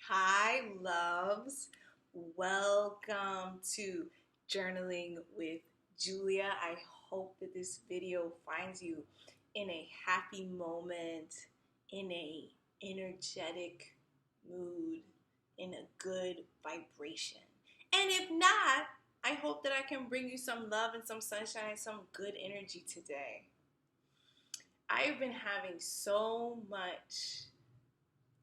Hi, loves. Welcome to Journaling with Julia. I hope that this video finds you in a happy moment, in a energetic mood, in a good vibration. And if not, I hope that I can bring you some love and some sunshine and some good energy today. I've been having so much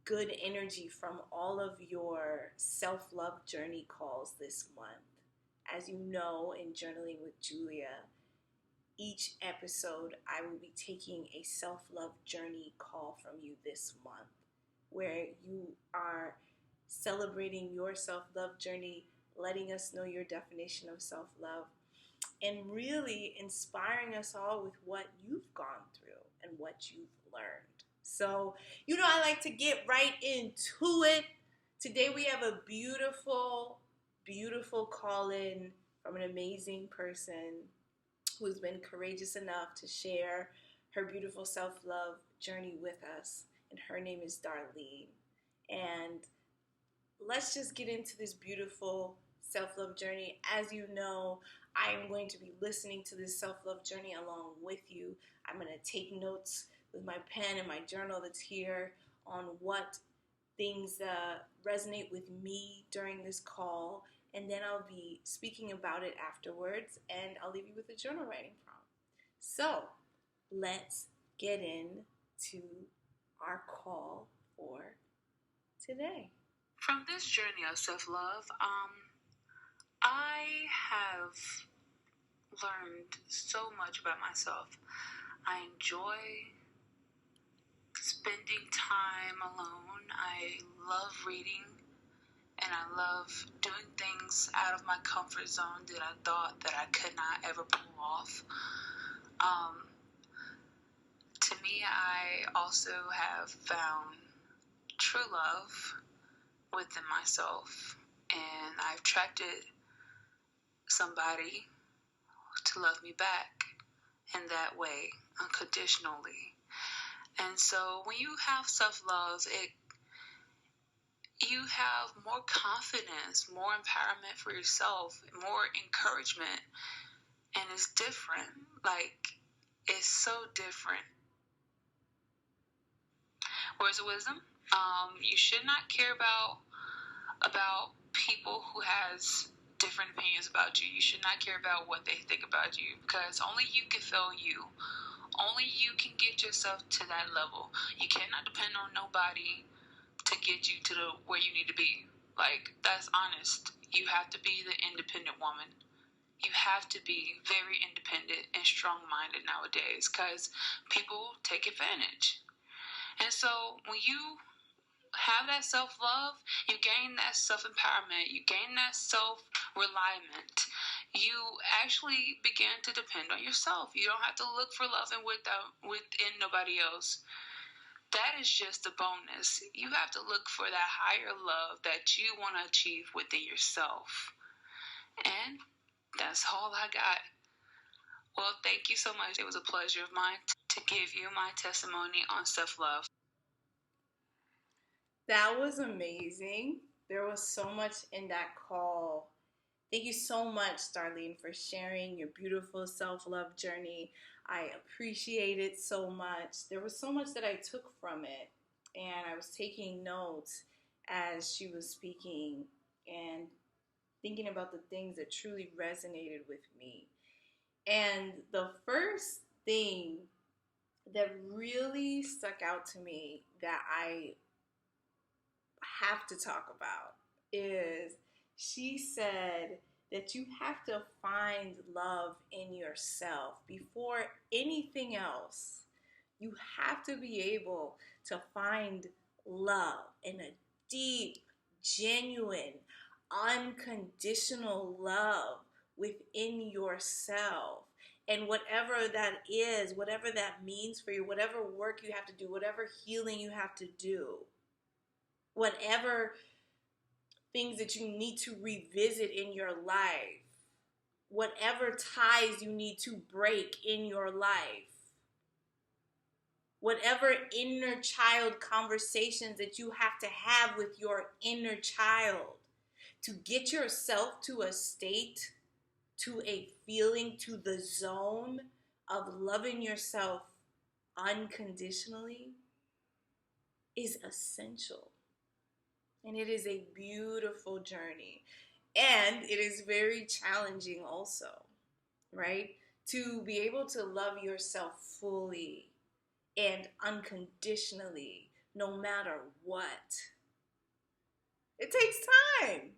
good energy from all of your self-love journey calls this month. As you know, in Journaling with Julia, each episode I will be taking a self-love journey call from you this month, where you are celebrating your self-love journey, letting us know your definition of self-love, and really inspiring us all with what you've gone through and what you've learned. So, I like to get right into it. Today we have a beautiful, beautiful call in from an amazing person who's been courageous enough to share her beautiful self love journey with us. And her name is Darlene. And let's just get into this beautiful self love journey. As you know, I am going to be listening to this self love journey along with you. I'm going to take notes with my pen and my journal that's here on what things resonate with me during this call, and then I'll be speaking about it afterwards, and I'll leave you with a journal writing prompt. So let's get into our call for today. From this journey of self-love, I have learned so much about myself. I enjoy spending time alone. I love reading, and I love doing things out of my comfort zone that I thought that I could not ever pull off. To me, I also have found true love within myself, and I've attracted somebody to love me back in that way, unconditionally. And so when you have self-love, you have more confidence, more empowerment for yourself, more encouragement, and it's different. It's so different. Words of wisdom. You should not care about people who has different opinions about you. You should not care about what they think about you, because only you can feel you. Only you can get yourself to that level. You cannot depend on nobody to get you to where you need to be. That's honest. You have to be the independent woman. You have to be very independent and strong-minded nowadays, because people take advantage. And so when you have that self-love, you gain that self-empowerment, you gain that self-reliance. You actually begin to depend on yourself. You don't have to look for love within nobody else. That is just a bonus. You have to look for that higher love that you want to achieve within yourself. And that's all I got. Well, thank you so much. It was a pleasure of mine to give you my testimony on self-love. That was amazing. There was so much in that call. Thank you so much, Darlene, for sharing your beautiful self-love journey. I appreciate it so much. There was so much that I took from it, and I was taking notes as she was speaking and thinking about the things that truly resonated with me. And the first thing that really stuck out to me that I have to talk about is she said that you have to find love in yourself before anything else. You have to be able to find love in a deep, genuine, unconditional love within yourself. And whatever that is, whatever that means for you, whatever work you have to do, whatever healing you have to do, whatever things that you need to revisit in your life, whatever ties you need to break in your life, whatever inner child conversations that you have to have with your inner child to get yourself to a state, to a feeling, to the zone of loving yourself unconditionally is essential. And it is a beautiful journey. And it is very challenging also, right? To be able to love yourself fully and unconditionally, no matter what. It takes time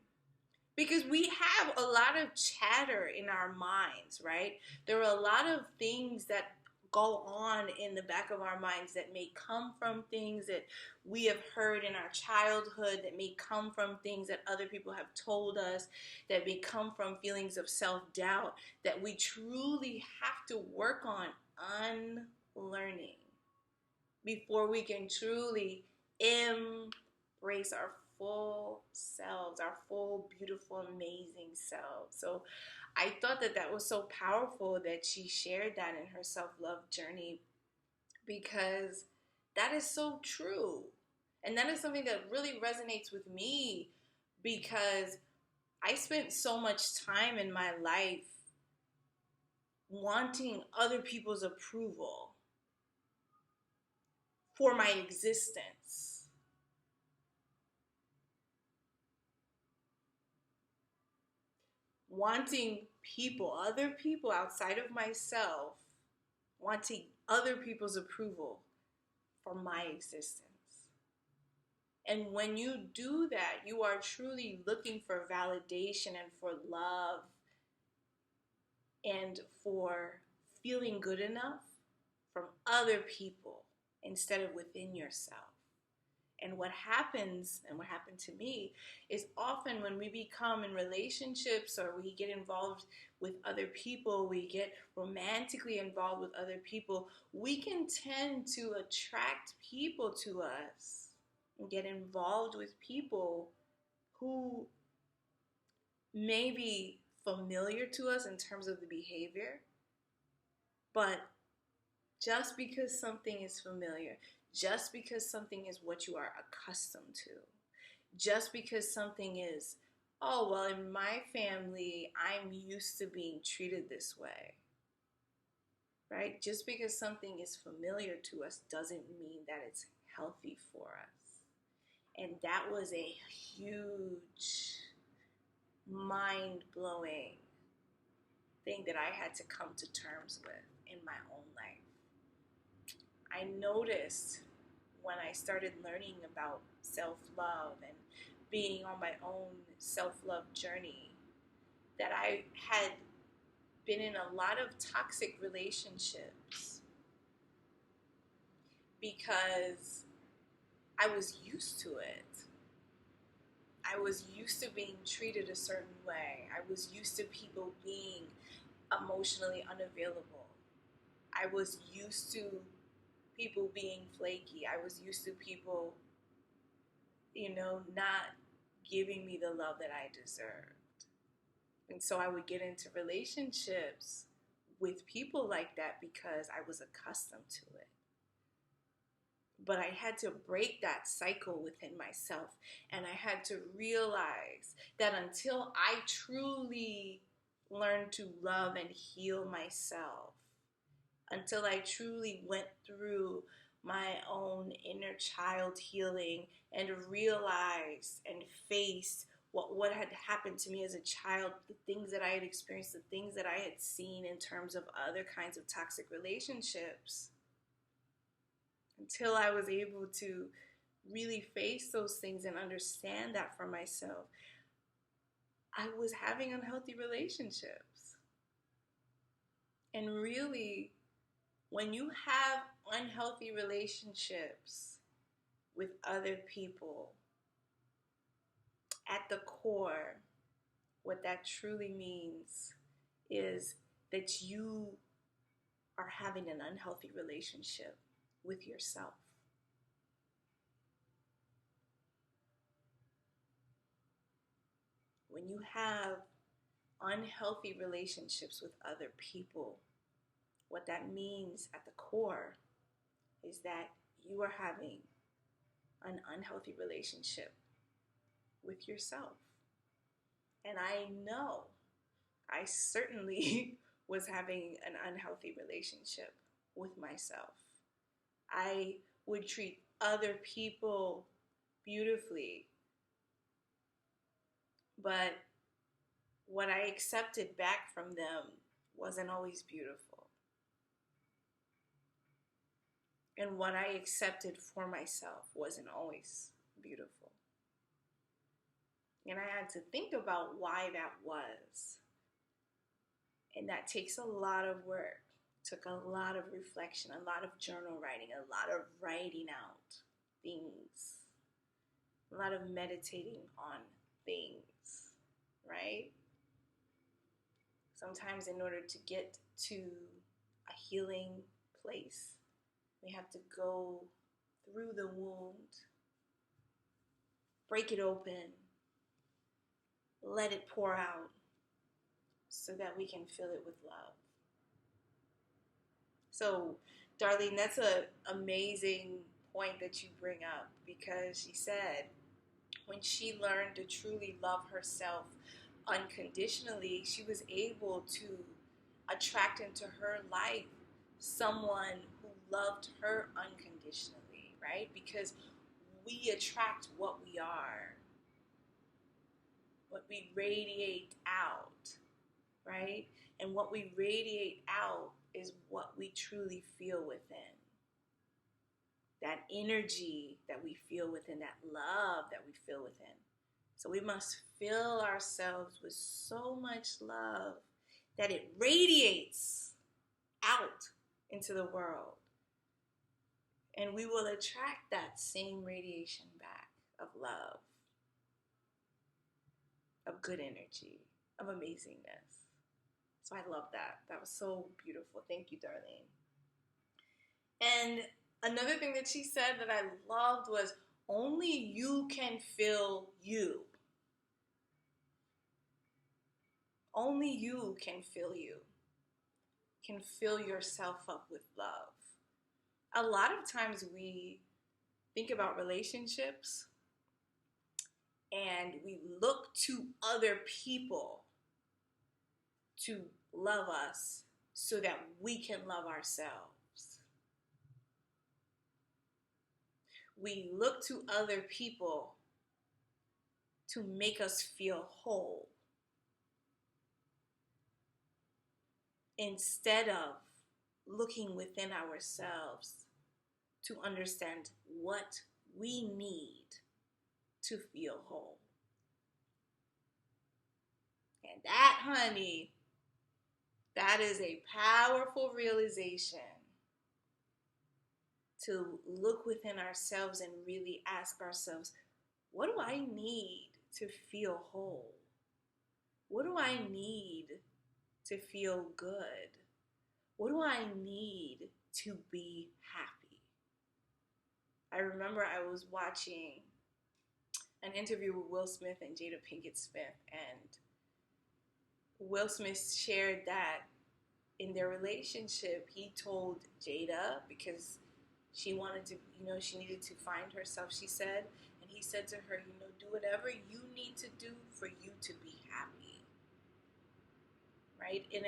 because we have a lot of chatter in our minds, right? There are a lot of things that go on in the back of our minds that may come from things that we have heard in our childhood, that may come from things that other people have told us, that may come from feelings of self-doubt that we truly have to work on unlearning before we can truly embrace our full selves, our full, beautiful, amazing selves. So I thought that that was so powerful that she shared that in her self-love journey, because that is so true. And that is something that really resonates with me, because I spent so much time in my life wanting other people's approval for my existence. Wanting people, other people outside of myself, wanting other people's approval for my existence. And when you do that, you are truly looking for validation and for love and for feeling good enough from other people instead of within yourself. And what happens, and what happened to me, is often when we become in relationships or we get involved with other people, we get romantically involved with other people, we can tend to attract people to us and get involved with people who may be familiar to us in terms of the behavior, but just because something is familiar, just because something is what you are accustomed to, just because something is, oh, well, in my family, I'm used to being treated this way, right? Just because something is familiar to us doesn't mean that it's healthy for us. And that was a huge, mind-blowing thing that I had to come to terms with in my own life. I noticed when I started learning about self-love and being on my own self-love journey that I had been in a lot of toxic relationships because I was used to it. I was used to being treated a certain way. I was used to people being emotionally unavailable. I was used to people being flaky. I was used to people, not giving me the love that I deserved. And so I would get into relationships with people like that because I was accustomed to it. But I had to break that cycle within myself. And I had to realize that until I truly learned to love and heal myself, until I truly went through my own inner child healing and realized and faced what had happened to me as a child, the things that I had experienced, the things that I had seen in terms of other kinds of toxic relationships, until I was able to really face those things and understand that for myself, I was having unhealthy relationships. And really, when you have unhealthy relationships with other people, at the core, what that truly means is that you are having an unhealthy relationship with yourself. When you have unhealthy relationships with other people, what that means at the core is that you are having an unhealthy relationship with yourself. And I know I certainly was having an unhealthy relationship with myself. I would treat other people beautifully, but what I accepted back from them wasn't always beautiful. And what I accepted for myself wasn't always beautiful. And I had to think about why that was. And that takes a lot of work, took a lot of reflection, a lot of journal writing, a lot of writing out things, a lot of meditating on things, right? Sometimes in order to get to a healing place, we have to go through the wound, break it open, let it pour out so that we can fill it with love. So, Darlene, that's an amazing point that you bring up, because she said when she learned to truly love herself unconditionally, she was able to attract into her life someone who loved her unconditionally, right? Because we attract what we are, what we radiate out, right? And what we radiate out is what we truly feel within. That energy that we feel within, that love that we feel within. So we must fill ourselves with so much love that it radiates out into the world. And we will attract that same radiation back of love, of good energy, of amazingness. So I love that. That was so beautiful. Thank you, Darlene. And another thing that she said that I loved was, only you can fill you. Only you can fill you. Can fill yourself up with love. A lot of times we think about relationships and we look to other people to love us so that we can love ourselves. We look to other people to make us feel whole, instead of looking within ourselves to understand what we need to feel whole. And that, honey, that is a powerful realization, to look within ourselves and really ask ourselves, what do I need to feel whole? What do I need to feel good? What do I need to be happy? I remember I was watching an interview with Will Smith and Jada Pinkett Smith, and Will Smith shared that in their relationship, he told Jada, because she wanted to, she needed to find herself, she said, and he said to her, do whatever you need to do for you to be happy, right? And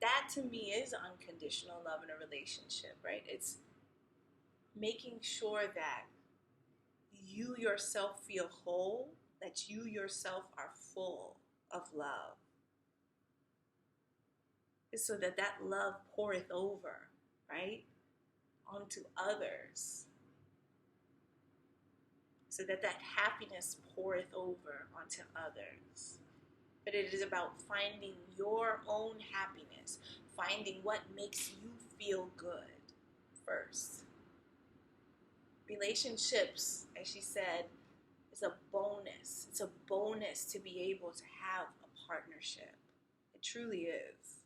that to me is unconditional love in a relationship, right? It's making sure that you yourself feel whole, that you yourself are full of love, so that love poureth over, right, onto others, so that happiness poureth over onto others. But it is about finding your own happiness, finding what makes you feel good first. Relationships, as she said, is a bonus. It's a bonus to be able to have a partnership. It truly is.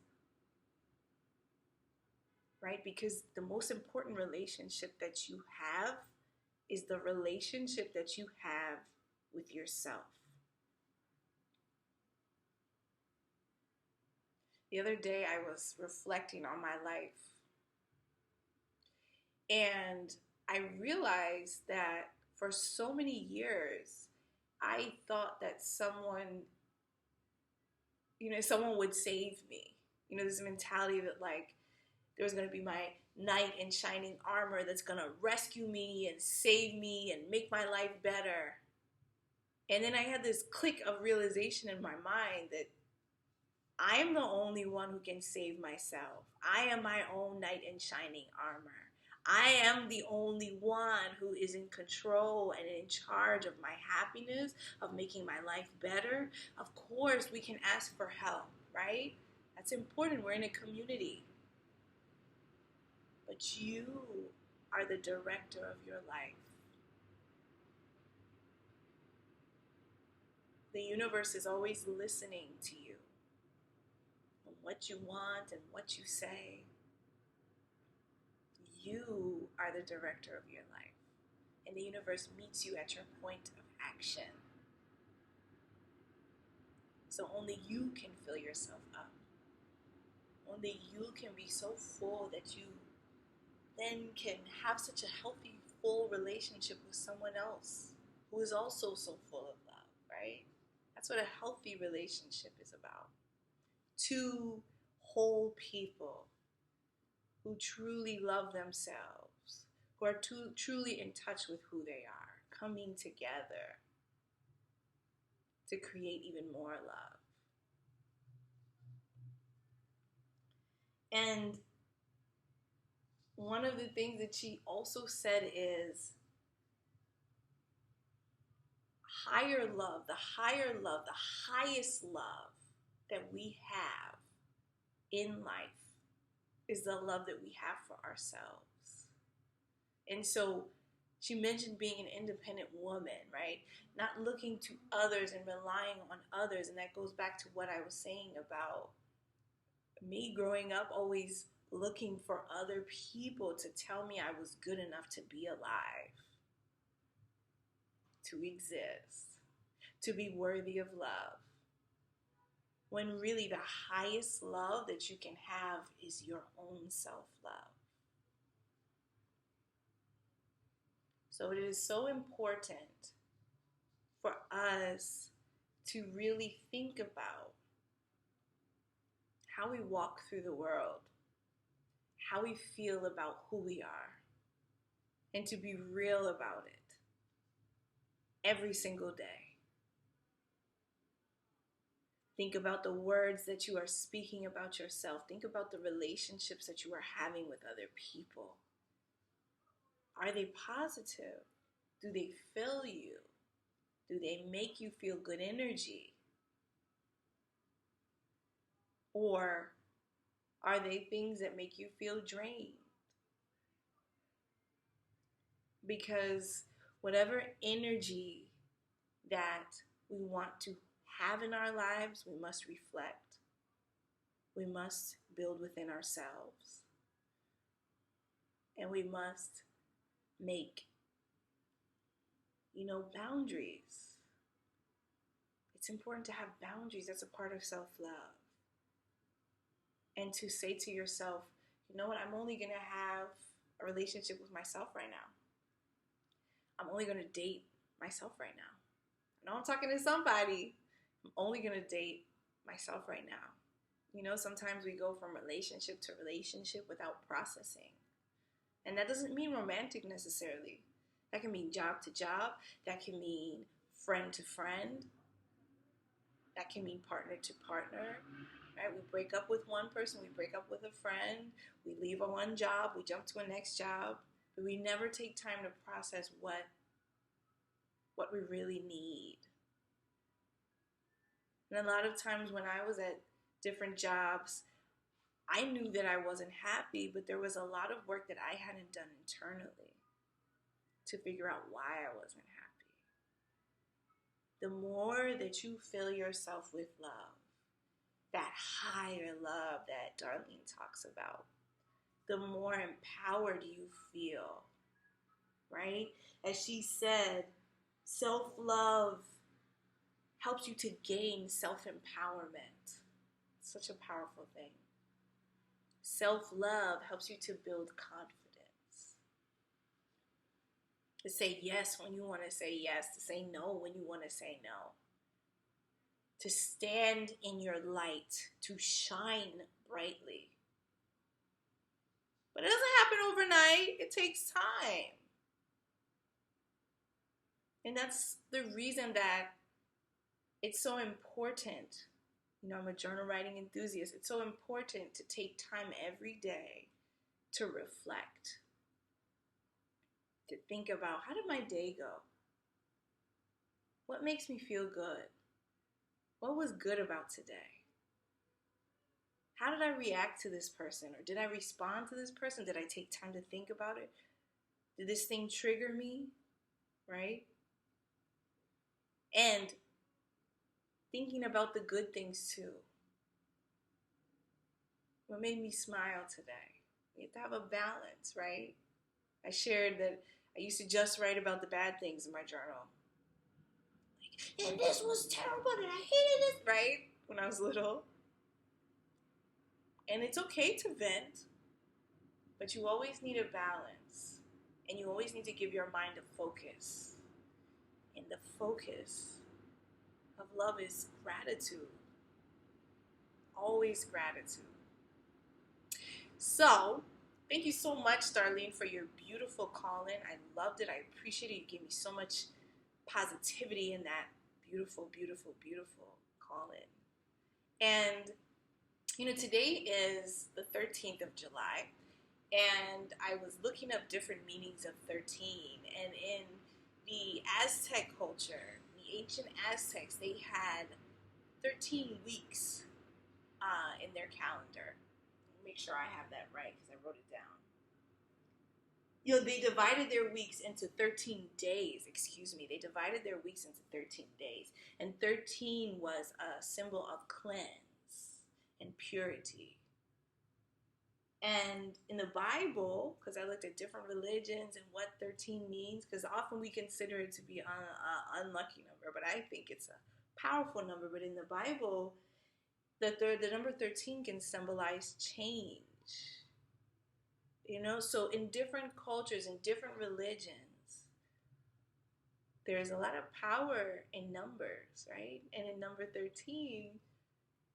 Right? Because the most important relationship that you have is the relationship that you have with yourself. The other day I was reflecting on my life, And I realized that for so many years, I thought that someone would save me. This mentality that like there was going to be my knight in shining armor that's going to rescue me and save me and make my life better. And then I had this click of realization in my mind that I am the only one who can save myself. I am my own knight in shining armor. I am the only one who is in control and in charge of my happiness, of making my life better. Of course, we can ask for help, right? That's important. We're in a community. But you are the director of your life. The universe is always listening to you, and what you want and what you say. You are the director of your life, and the universe meets you at your point of action. So only you can fill yourself up. Only you can be so full that you then can have such a healthy, full relationship with someone else who is also so full of love, right? That's what a healthy relationship is about. Two whole people who truly love themselves, who are truly in touch with who they are, coming together to create even more love. And one of the things that she also said is higher love, the highest love that we have in life is the love that we have for ourselves. And so she mentioned being an independent woman, right? Not looking to others and relying on others. And that goes back to what I was saying about me growing up, always looking for other people to tell me I was good enough to be alive, to exist, to be worthy of love. When really the highest love that you can have is your own self-love. So it is so important for us to really think about how we walk through the world, how we feel about who we are, and to be real about it every single day. Think about the words that you are speaking about yourself. Think about the relationships that you are having with other people. Are they positive? Do they fill you? Do they make you feel good energy? Or are they things that make you feel drained? Because whatever energy that we want to have in our lives, we must reflect. We must build within ourselves. And we must make, boundaries. It's important to have boundaries. That's a part of self-love. And to say to yourself, you know what, I'm only going to have a relationship with myself right now. I'm only going to date myself right now. I know I'm talking to somebody. I'm only going to date myself right now. Sometimes we go from relationship to relationship without processing. And that doesn't mean romantic necessarily. That can mean job to job. That can mean friend to friend. That can mean partner to partner. Right? We break up with one person. We break up with a friend. We leave one job. We jump to a next job. But we never take time to process what we really need. And a lot of times when I was at different jobs, I knew that I wasn't happy, but there was a lot of work that I hadn't done internally to figure out why I wasn't happy. The more that you fill yourself with love, that higher love that Darlene talks about, the more empowered you feel, right? As she said, self-love helps you to gain self-empowerment. Such a powerful thing. Self-love helps you to build confidence. To say yes when you want to say yes, to say no when you want to say no, to stand in your light, to shine brightly. But it doesn't happen overnight. It takes time. And that's the reason that it's so important. I'm a journal writing enthusiast. It's so important to take time every day to reflect, to think about, how did my day go? What makes me feel good? What was good about today? How did I react to this person? Or did I respond to this person? Did I take time to think about it? Did this thing trigger me? Right? And thinking about the good things too. What made me smile today? We have to have a balance, right? I shared that I used to just write about the bad things in my journal. And this was terrible, and I hated this, right? When I was little. And it's okay to vent, but you always need a balance. And you always need to give your mind a focus. And the focus of love is gratitude. Always gratitude. So, thank you so much, Darlene, for your beautiful call-in. I loved it. I appreciate it. You gave me so much positivity in that beautiful, beautiful, beautiful call-in. And, today is the 13th of July, and I was looking up different meanings of 13. And in the Aztec culture, the ancient Aztecs, they had 13 weeks in their calendar. Make sure I have that right because I wrote it down. They divided their weeks into 13 days. They divided their weeks into 13 days. And 13 was a symbol of cleanse and purity. And in the Bible, because I looked at different religions and what 13 means, because often we consider it to be an unlucky number, but I think it's a powerful number. But in the Bible, the number 13 can symbolize change. So in different cultures, in different religions, there's a lot of power in numbers, right? And in number 13,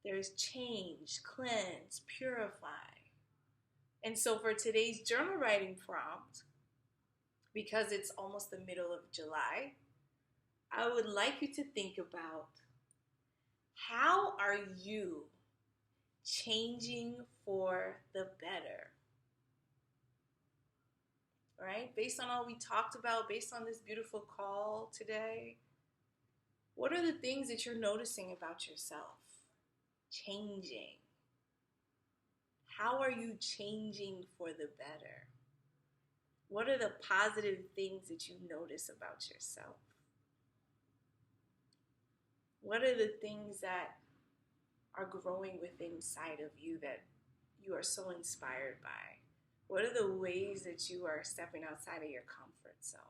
there's change, cleanse, purify. And so for today's journal writing prompt, because it's almost the middle of July, I would like you to think about, how are you changing for the better? Right? Based on all we talked about, based on this beautiful call today, what are the things that you're noticing about yourself? Changing. How are you changing for the better? What are the positive things that you notice about yourself? What are the things that are growing within inside of you that you are so inspired by? What are the ways that you are stepping outside of your comfort zone?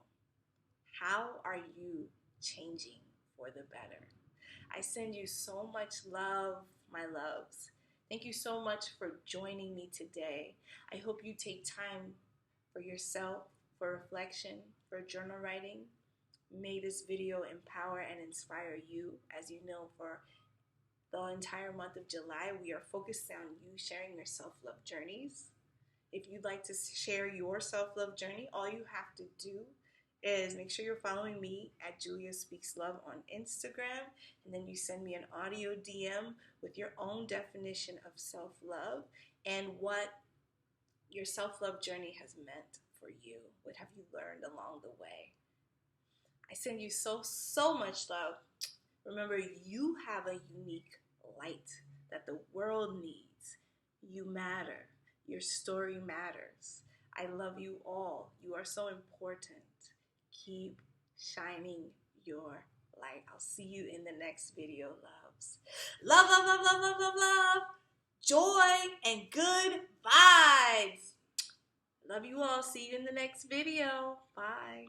How are you changing for the better? I send you so much love, my loves. Thank you so much for joining me today. I hope you take time for yourself, for reflection, for journal writing. May this video empower and inspire you. As you know, for the entire month of July, we are focused on you sharing your self-love journeys. If you'd like to share your self-love journey, all you have to do is make sure you're following me at Julia Speaks Love on Instagram, and then you send me an audio DM with your own definition of self-love and what your self-love journey has meant for you. What have you learned along the way? I send you so much love. Remember, you have a unique light that the world needs. You matter. Your story matters. I love you all. You are so important. Keep shining your light. I'll see you in the next video, loves. Love, love, love, love, love, love, love. Joy and good vibes. Love you all. See you in the next video. Bye.